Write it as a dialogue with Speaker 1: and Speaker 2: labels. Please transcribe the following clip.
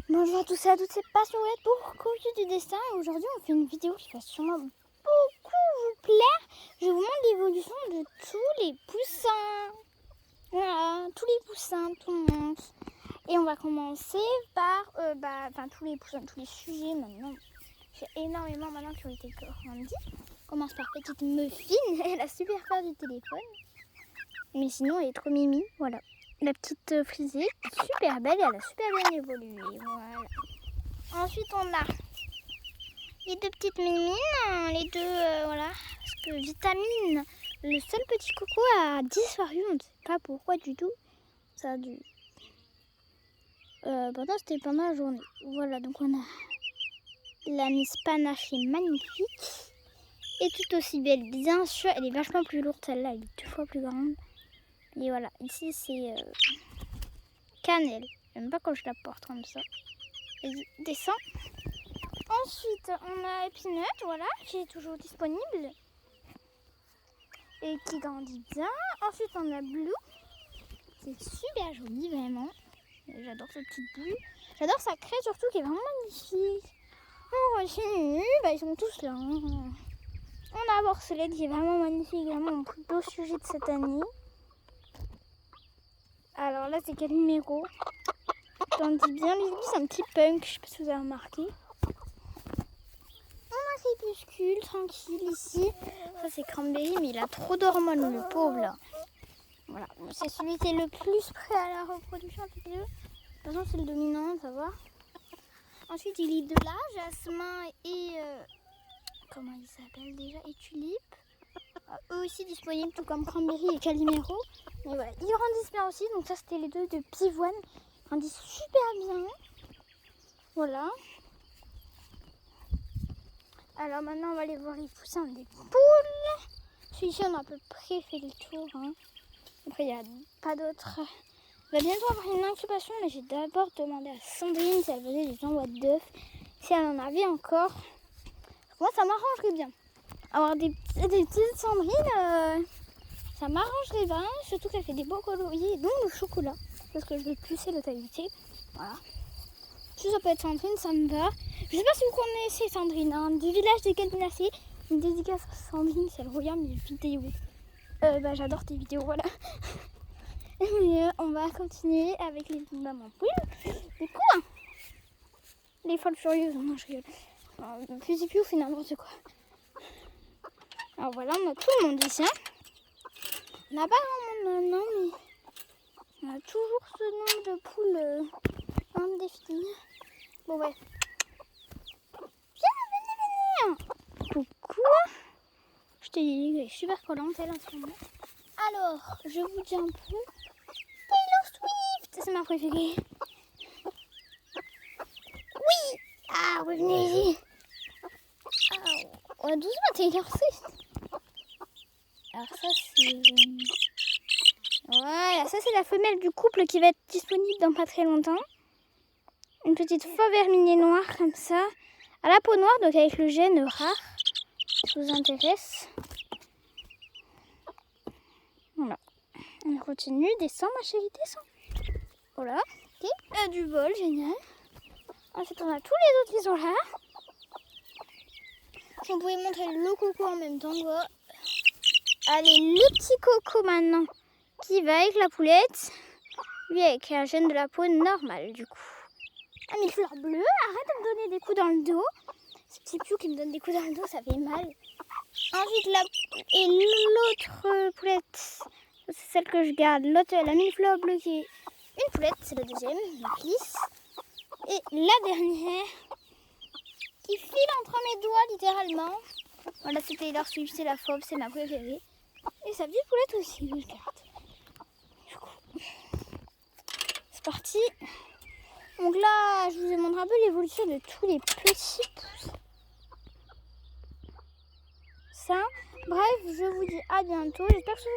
Speaker 1: Bonjour à tous et à toutes, c'est Passionette pour Cocu du Destin. Et aujourd'hui, on fait une vidéo qui va sûrement beaucoup vous plaire. Je vous montre l'évolution de tous les poussins. Voilà, tous les poussins, tout le monde. Et on va commencer par tous les poussins, tous les sujets maintenant. J'ai énormément maintenant qui ont été grandis. On commence par petite Muffin, elle a super peur du téléphone. Mais sinon, elle est trop mimi, voilà. La petite frisée, super belle, elle a super bien évolué, voilà. Ensuite, on a les deux petites mimines, les deux, voilà. Parce que Vitamine, le seul petit coco a disparu, on ne sait pas pourquoi du tout. Ça a dû... pourtant, c'était pendant la journée. Voilà, donc on a la Miss Panache qui est magnifique. Et tout aussi belle, bien sûr, elle est vachement plus lourde, celle-là, elle est 2 fois plus grande. Et voilà, ici c'est Cannelle. J'aime pas quand je la porte comme ça. Vas-y, descends. Ensuite, on a Epinut, voilà, qui est toujours disponible. Et qui grandit bien. Ensuite, on a Blue. C'est super joli, vraiment. J'adore cette petite Blue. J'adore sa crête surtout, qui est vraiment magnifique. On continue, ils sont tous là. Hein. On a Borselette, qui est vraiment magnifique, vraiment mon plus beau sujet de cette année. Alors là, c'est quel numéro? J'en dis bien, lui c'est un petit punk, je sais pas si vous avez remarqué. On a Crépuscule, tranquille ici. Ça c'est Cranberry, mais il a trop d'hormones, le pauvre là. Voilà, c'est celui qui est le plus prêt à la reproduction avec les deux. De toute façon, c'est le dominant, ça va. Ensuite, il est de là, Jasmin et... comment il s'appelle déjà? Et Tulipe. Eux aussi disponibles, tout comme Cranberry et Calimero. Mais voilà, ils grandissent bien aussi. Donc ça, c'était les deux de Pivoine. Ils grandissent super bien. Voilà. Alors maintenant, on va aller voir les poussins des poules. Celui-ci, on a à peu près fait le tour. Hein. Après, il n'y a pas d'autres. On va bientôt avoir une incubation, mais j'ai d'abord demandé à Sandrine si elle faisait des envois d'œufs. Si elle en avait encore. Moi, ça m'arrangerait bien. Avoir des petites Sandrine, ça m'arrangerait bien. Surtout qu'elle fait des beaux coloris, dont le chocolat. Parce que je vais plusser le tailleté. Voilà. Si ça peut être Sandrine, ça me va. Je sais pas si vous connaissez Sandrine, hein, du village de Calvinacé. Une dédicace à Sandrine, si elle regarde mes vidéos. J'adore tes vidéos, voilà. Et, on va continuer avec les mamans poules. Du coup, hein, les folles furieuses, non je rigole. Fusil Piou fait n'importe quoi. Alors voilà, on a tout le monde ici. On n'a pas vraiment de nom, mais on a toujours ce nombre de poules indéfini. Bon ouais. Viens, venez. Coucou. Je t'ai dit, elle est super collante elle en ce moment. Alors, je vous dis un peu. Taylor Swift, c'est ma préférée. Oui. Ah, revenez ici. Ah, doucement Taylor Swift. Alors ça c'est... Voilà, ça c'est la femelle du couple qui va être disponible dans pas très longtemps. Une petite fauve herminée noire comme ça. À la peau noire, donc avec le gène rare. Ça vous intéresse. Voilà. On continue, descends ma chérie, descends. Voilà, ok. Du bol, génial. Ensuite on a tous les autres qui sont là. Si on pouvait montrer le coco en même temps, quoi. Allez, le petit coco maintenant qui va avec la poulette. Lui avec un gène de la peau normale du coup. Ah mais fleur bleue, arrête de me donner des coups dans le dos. Ce petit piou qui me donne des coups dans le dos, ça fait mal. Ensuite et l'autre poulette, c'est celle que je garde. L'autre, la mille fleur bleue qui est une poulette, c'est la deuxième, la glisse. Et la dernière qui file entre mes doigts littéralement. Voilà, c'est Taylor Swift, c'est la fauve, c'est ma préférée. Et sa petite poulette aussi, je garde. Du coup, c'est parti. Donc là, je vous ai montré un peu l'évolution de tous les petits poussins. Bref, je vous dis à bientôt. J'espère que